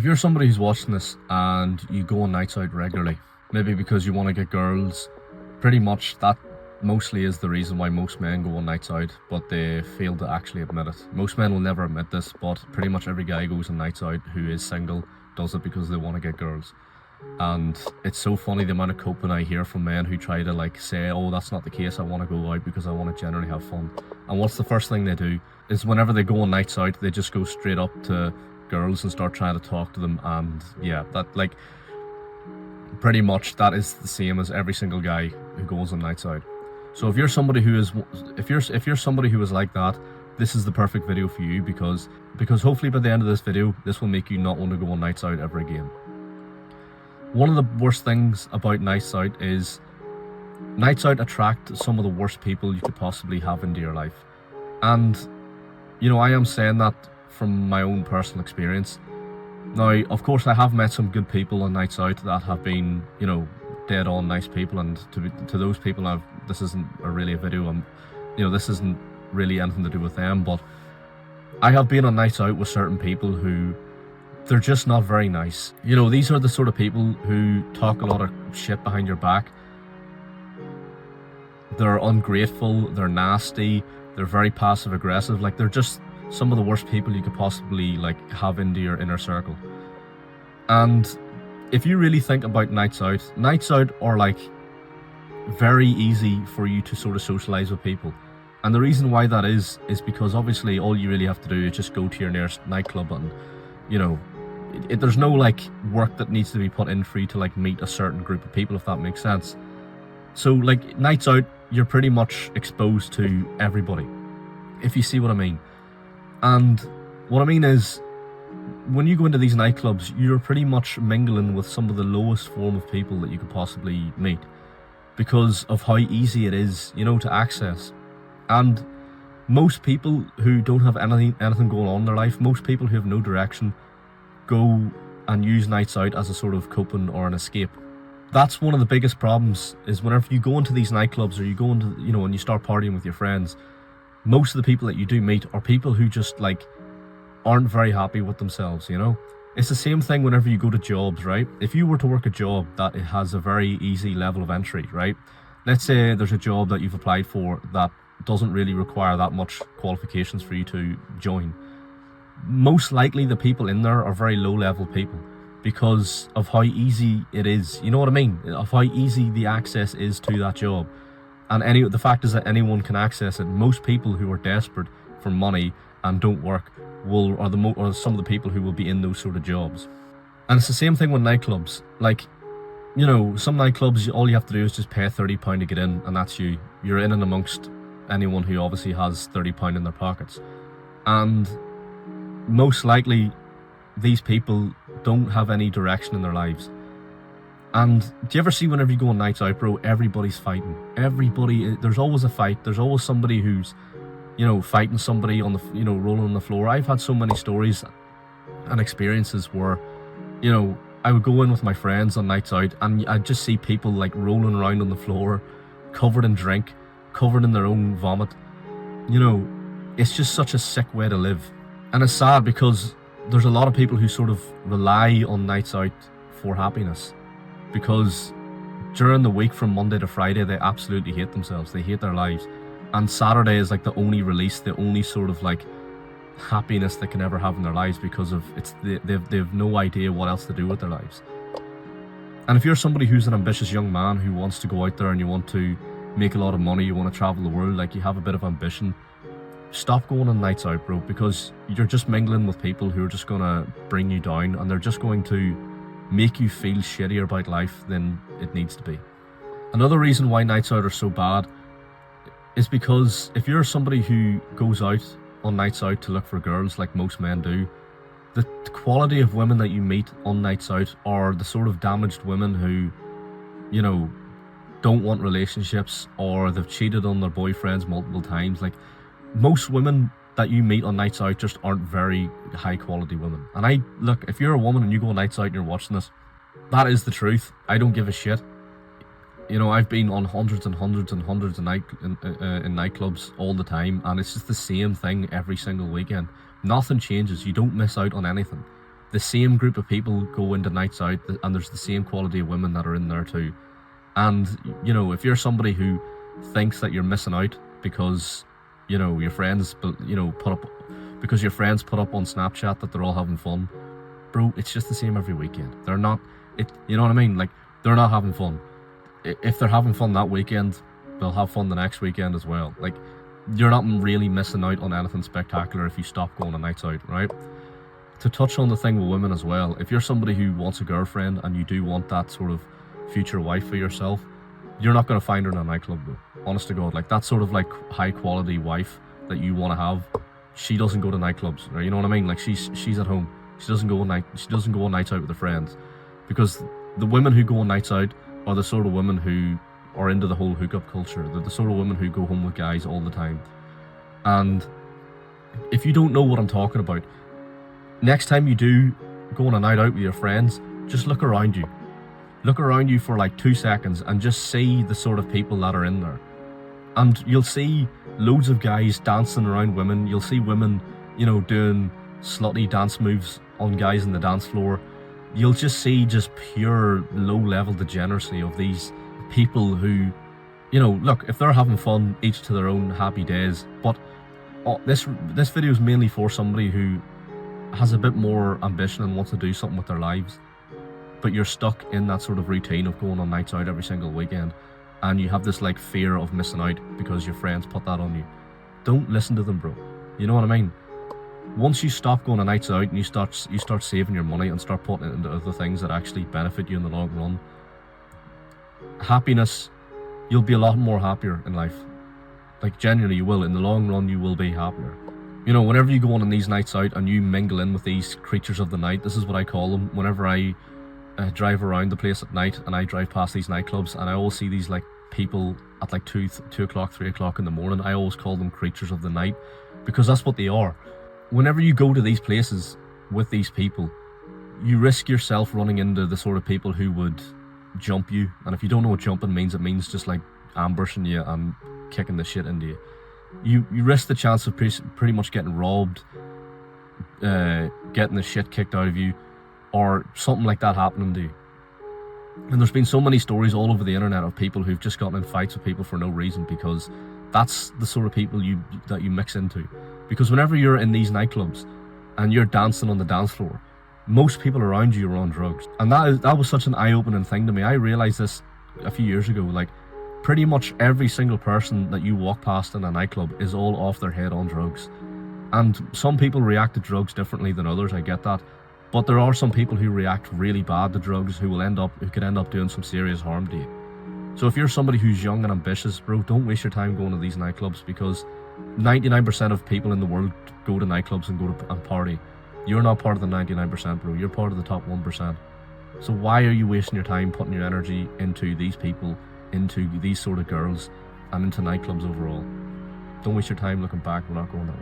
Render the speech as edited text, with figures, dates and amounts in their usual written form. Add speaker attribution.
Speaker 1: If you're somebody who's watching this and you go on nights out regularly, maybe because you want to get girls, pretty much that mostly is the reason why most men go on nights out, but they fail to actually admit it. Most men will never admit this, but pretty much every guy goes on nights out who is single does it because they want to get girls. And it's so funny the amount of coping I hear from men who try to say, oh, that's not the case, I want to go out because I want to generally have fun. And what's the first thing they do is whenever they go on nights out, they just go straight up to girls and start trying to talk to them. And yeah, that pretty much that is the same as every single guy who goes on nights out. So if you're somebody who is somebody who is like that, this is the perfect video for you, because hopefully by the end of this video this will make you not want to go on nights out ever again. One of the worst things about nights out is nights out attract some of the worst people you could possibly have into your life. And I am saying that from my own personal experience. Now, of course, I have met some good people on nights out that have been, dead on nice people, and to those people, this isn't really a video. This isn't really anything to do with them, but I have been on nights out with certain people who they're just not very nice. These are the sort of people who talk a lot of shit behind your back. They're ungrateful, they're nasty, they're very passive aggressive. They're just some of the worst people you could possibly have into your inner circle. And if you really think about nights out are very easy for you to sort of socialize with people. And the reason why that is because obviously all you really have to do is just go to your nearest nightclub, and there's no work that needs to be put in for you to meet a certain group of people, if that makes sense. So nights out, you're pretty much exposed to everybody, if you see what I mean. And what I mean is, when you go into these nightclubs, you're pretty much mingling with some of the lowest form of people that you could possibly meet, because of how easy it is, to access. And most people who don't have anything going on in their life, most people who have no direction, go and use nights out as a sort of coping or an escape. That's one of the biggest problems, is whenever you go into these nightclubs, or you go into, and you start partying with your friends, most of the people that you do meet are people who just aren't very happy with themselves. It's the same thing whenever you go to jobs, right? If you were to work a job that it has a very easy level of entry, right? Let's say there's a job that you've applied for that doesn't really require that much qualifications for you to join. Most likely the people in there are very low level people, because of how easy it is, you know what I mean? Of how easy the access is to that job. And the fact is that anyone can access it. Most people who are desperate for money and don't work are some of the people who will be in those sort of jobs. And it's the same thing with nightclubs. Some nightclubs, all you have to do is just pay £30 to get in, and that's you. You're in and amongst anyone who obviously has £30 in their pockets. And most likely these people don't have any direction in their lives. And do you ever see whenever you go on nights out, bro, everybody's fighting. There's always a fight. There's always somebody who's, fighting somebody on the, rolling on the floor. I've had so many stories and experiences where, I would go in with my friends on nights out, and I'd just see people rolling around on the floor, covered in drink, covered in their own vomit. It's just such a sick way to live. And it's sad because there's a lot of people who sort of rely on nights out for happiness, because during the week from Monday to Friday they absolutely hate themselves, they hate their lives, and Saturday is the only release, the only sort of happiness they can ever have in their lives, because of they've no idea what else to do with their lives. And if you're somebody who's an ambitious young man who wants to go out there and you want to make a lot of money, you want to travel the world, you have a bit of ambition, stop going on nights out, bro, because you're just mingling with people who are just gonna bring you down, and they're just going to make you feel shittier about life than it needs to be. Another reason why nights out are so bad is because if you're somebody who goes out on nights out to look for girls, like most men do, the quality of women that you meet on nights out are the sort of damaged women who, don't want relationships, or they've cheated on their boyfriends multiple times. Most women that you meet on nights out just aren't very high quality women. And look, if you're a woman and you go on nights out and you're watching this, that is the truth. I don't give a shit. I've been on hundreds and hundreds and hundreds of in nightclubs all the time, and it's just the same thing every single weekend. Nothing changes. You don't miss out on anything. the same group of people go into nights out, and there's the same quality of women that are in there too. And you know, if you're somebody who thinks that you're missing out because you know your friends, you know, put up on Snapchat that they're all having fun, bro, it's just the same every weekend. They're not. You know what I mean? Like, they're not having fun. If they're having fun that weekend, they'll have fun the next weekend as well. Like, you're not really missing out on anything spectacular if you stop going on nights out, right? To touch on the thing with women as well, if you're somebody who wants a girlfriend and you do want that sort of future wife for yourself, you're not going to find her in a nightclub, bro. Honest to God, like, that sort of like high quality wife that you want to have, she doesn't go to nightclubs, right? You know what I mean? Like, she's at home. She doesn't go on nights out with her friends, because the women who go on nights out are the sort of women who are into the whole hookup culture. They're the sort of women who go home with guys all the time. And if you don't know what I'm talking about, next time you do go on a night out with your friends, just look around you. Look around you for like 2 seconds and just see the sort of people that are in there. And you'll see loads of guys dancing around women. You'll see women, you know, doing slutty dance moves on guys on the dance floor. You'll just see just pure low-level degeneracy of these people who, you know, look, if they're having fun, each to their own, happy days. But this video is mainly for somebody who has a bit more ambition and wants to do something with their lives, but you're stuck in that sort of routine of going on nights out every single weekend, and you have this like fear of missing out because your friends put that on you. Don't listen to them, bro. You know what I mean? Once you stop going on nights out and you start saving your money and start putting it into other things that actually benefit you in the long run, happiness, you'll be a lot more happier in life. Like, genuinely, you will. In the long run, you will be happier. You know, whenever you go on these nights out and you mingle in with these creatures of the night, this is what I call them. Whenever I drive around the place at night and I drive past these nightclubs and I always see these like people at like 2 o'clock, 3 o'clock in the morning, I always call them creatures of the night, because that's what they are. Whenever you go to these places with these people, you risk yourself running into the sort of people who would jump you. And if you don't know what jumping means, it means just like ambushing you and kicking the shit into you. You risk the chance of pretty much getting robbed, getting the shit kicked out of you, or something like that happening to you. And there's been so many stories all over the internet of people who've just gotten in fights with people for no reason, because that's the sort of people that you mix into. Because whenever you're in these nightclubs and you're dancing on the dance floor, most people around you are on drugs. And that was such an eye-opening thing to me. I realized this a few years ago. Like, pretty much every single person that you walk past in a nightclub is all off their head on drugs. And some people react to drugs differently than others, I get that. But there are some people who react really bad to drugs who could end up doing some serious harm to you. So if you're somebody who's young and ambitious, bro, don't waste your time going to these nightclubs, because 99% of people in the world go to nightclubs and party. You're not part of the 99%, bro. You're part of the top 1%. So why are you wasting your time putting your energy into these people, into these sort of girls, and into nightclubs overall? Don't waste your time looking back. We're not going that way.